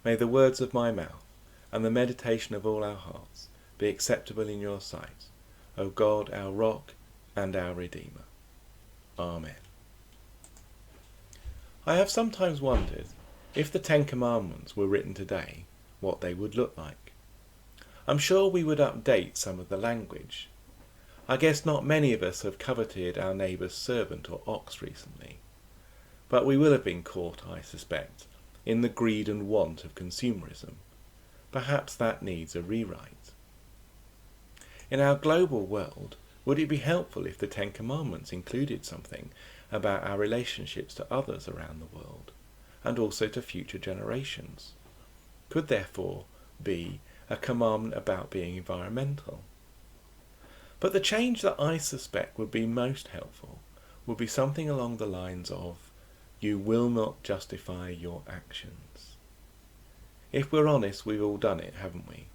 May the words of my mouth and the meditation of all our hearts be acceptable in your sight, O God, our rock and our Redeemer. Amen. I have sometimes wondered, if the Ten Commandments were written today, what they would look like. I'm sure we would update some of the language. I guess not many of us have coveted our neighbour's servant or ox recently, but we will have been caught, I suspect, in the greed and want of consumerism. Perhaps that needs a rewrite. In our global world, would it be helpful if the Ten Commandments included something about our relationships to others around the world, and also to future generations? Could therefore be a commandment about being environmental? But the change that I suspect would be most helpful would be something along the lines of, you will not justify your actions. If we're honest, we've all done it, haven't we?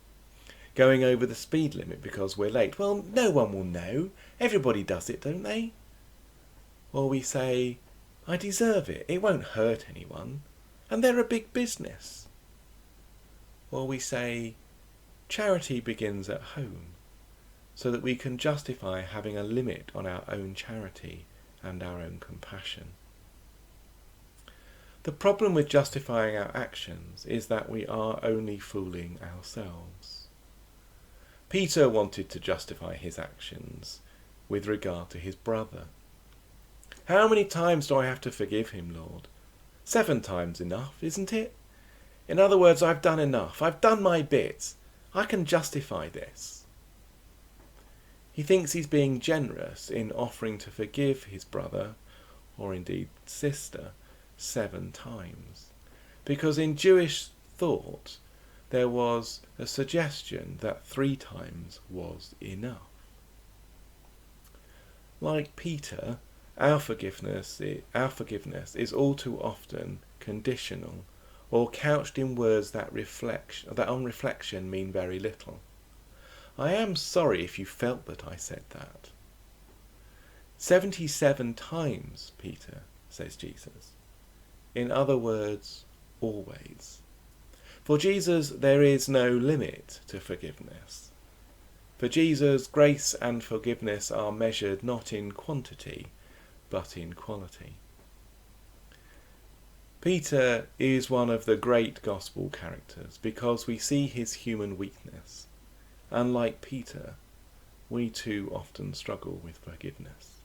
Going over the speed limit because we're late. Well, no one will know. Everybody does it, don't they? Or we say, I deserve it. It won't hurt anyone. And they're a big business. Or we say, charity begins at home, so that we can justify having a limit on our own charity and our own compassion. The problem with justifying our actions is that we are only fooling ourselves. Peter wanted to justify his actions with regard to his brother. How many times do I have to forgive him, Lord? 7 times enough, isn't it? In other words, I've done enough. I've done my bit. I can justify this. He thinks he's being generous in offering to forgive his brother, or indeed sister, 7 times. Because in Jewish thought, there was a suggestion that 3 times was enough. Like Peter, our forgiveness is all too often conditional, or couched in words that on reflection mean very little. I am sorry if you felt that I said that. 77 times, Peter, says Jesus. In other words, always. For Jesus, there is no limit to forgiveness. For Jesus, grace and forgiveness are measured not in quantity, but in quality. Peter is one of the great gospel characters because we see his human weakness. And like Peter, we too often struggle with forgiveness.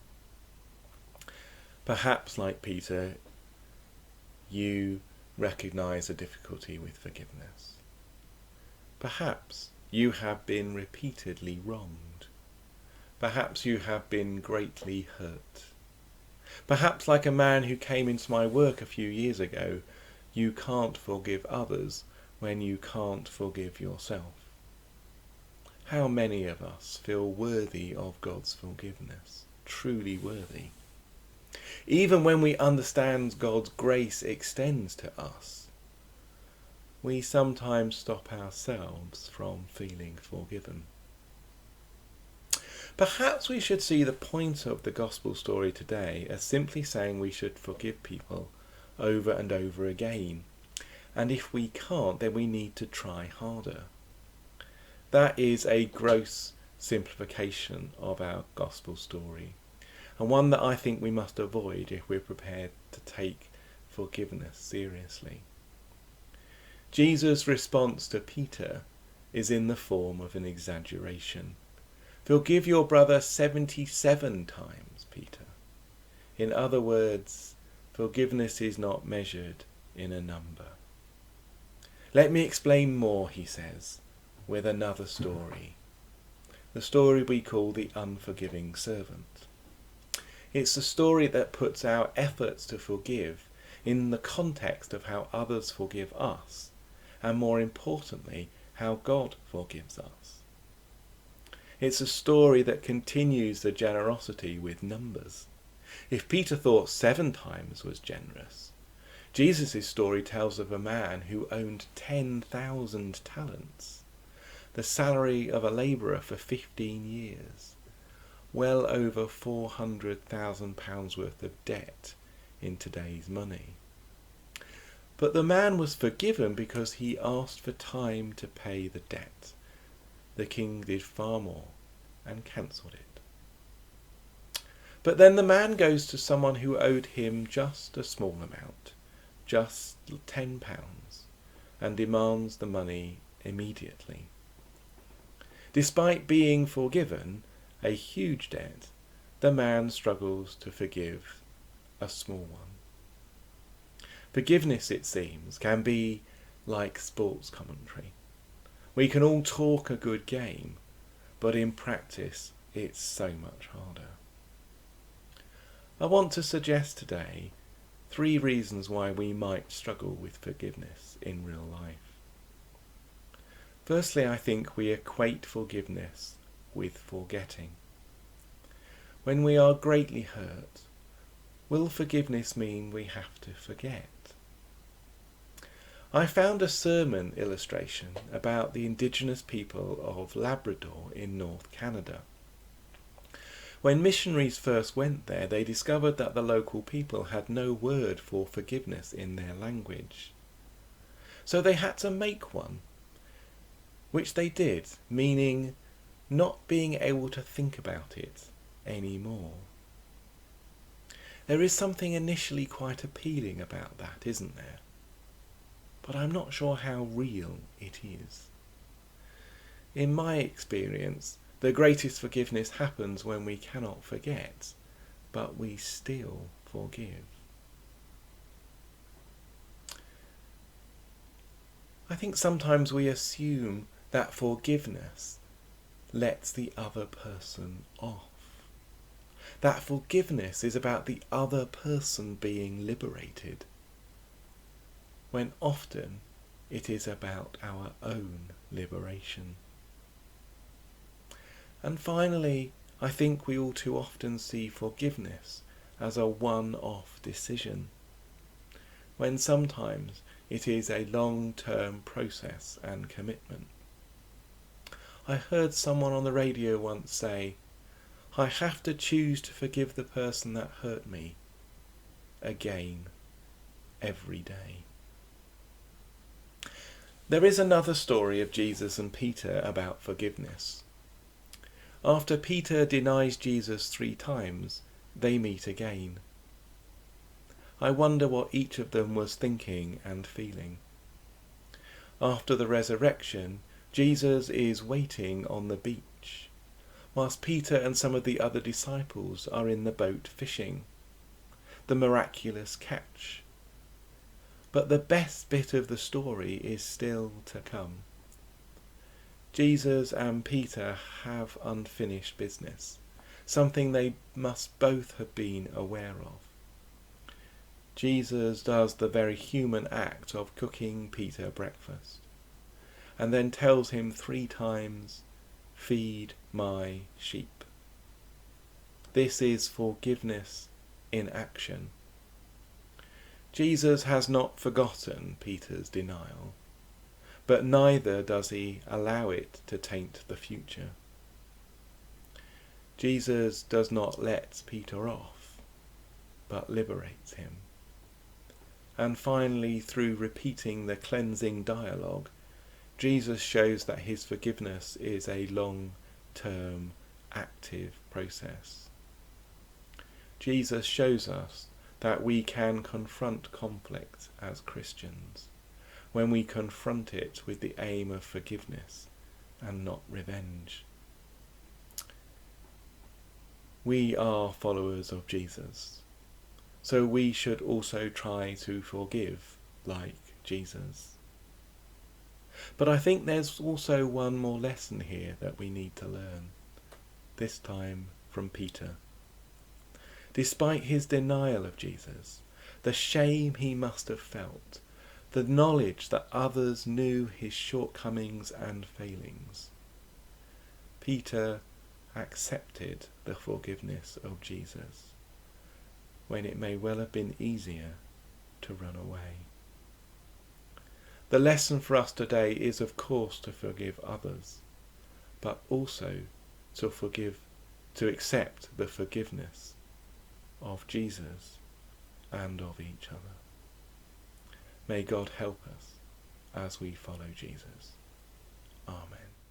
Perhaps, like Peter, you recognise a difficulty with forgiveness. Perhaps you have been repeatedly wronged. Perhaps you have been greatly hurt. Perhaps, like a man who came into my work a few years ago, you can't forgive others when you can't forgive yourself. How many of us feel worthy of God's forgiveness, truly worthy? Even when we understand God's grace extends to us, we sometimes stop ourselves from feeling forgiven. Perhaps we should see the point of the gospel story today as simply saying we should forgive people over and over again. And if we can't, then we need to try harder. That is a gross simplification of our gospel story, and one that I think we must avoid if we're prepared to take forgiveness seriously. Jesus' response to Peter is in the form of an exaggeration. Forgive your brother 77 times, Peter. In other words, forgiveness is not measured in a number. Let me explain more, he says, with another story. The story we call the unforgiving servant. It's the story that puts our efforts to forgive in the context of how others forgive us, and more importantly, how God forgives us. It's a story that continues the generosity with numbers. If Peter thought 7 times was generous, Jesus' story tells of a man who owned 10,000 talents, the salary of a labourer for 15 years, well over £400,000 worth of debt in today's money. But the man was forgiven because he asked for time to pay the debt. The king did far more and cancelled it. But then the man goes to someone who owed him just a small amount, just £10, and demands the money immediately. Despite being forgiven a huge debt, the man struggles to forgive a small one. Forgiveness, it seems, can be like sports commentary. We can all talk a good game, but in practice it's so much harder. I want to suggest today 3 reasons why we might struggle with forgiveness in real life. Firstly, I think we equate forgiveness with forgetting. When we are greatly hurt, will forgiveness mean we have to forget? I found a sermon illustration about the indigenous people of Labrador in North Canada. When missionaries first went there, they discovered that the local people had no word for forgiveness in their language. So they had to make one, which they did, meaning not being able to think about it anymore. There is something initially quite appealing about that, isn't there? But I'm not sure how real it is. In my experience, the greatest forgiveness happens when we cannot forget, but we still forgive. I think sometimes we assume that forgiveness lets the other person off. That forgiveness is about the other person being liberated, when often it is about our own liberation. And finally, I think we all too often see forgiveness as a one-off decision, when sometimes it is a long-term process and commitment. I heard someone on the radio once say, "I have to choose to forgive the person that hurt me again every day." There is another story of Jesus and Peter about forgiveness. After Peter denies Jesus 3 times, they meet again. I wonder what each of them was thinking and feeling. After the resurrection, Jesus is waiting on the beach, whilst Peter and some of the other disciples are in the boat fishing. The miraculous catch. But the best bit of the story is still to come. Jesus and Peter have unfinished business, something they must both have been aware of. Jesus does the very human act of cooking Peter breakfast, and then tells him 3 times, "Feed my sheep." This is forgiveness in action. Jesus has not forgotten Peter's denial, but neither does he allow it to taint the future. Jesus does not let Peter off, but liberates him. And finally, through repeating the cleansing dialogue, Jesus shows that his forgiveness is a long-term, active process. Jesus shows us that we can confront conflict as Christians, when we confront it with the aim of forgiveness and not revenge. We are followers of Jesus, so we should also try to forgive like Jesus. But I think there's also one more lesson here that we need to learn, this time from Peter. Despite his denial of Jesus, the shame he must have felt, the knowledge that others knew his shortcomings and failings, Peter accepted the forgiveness of Jesus, when it may well have been easier to run away. The lesson for us today is, of course, to forgive others, but also to accept the forgiveness of Jesus and of each other. May God help us as we follow Jesus. Amen.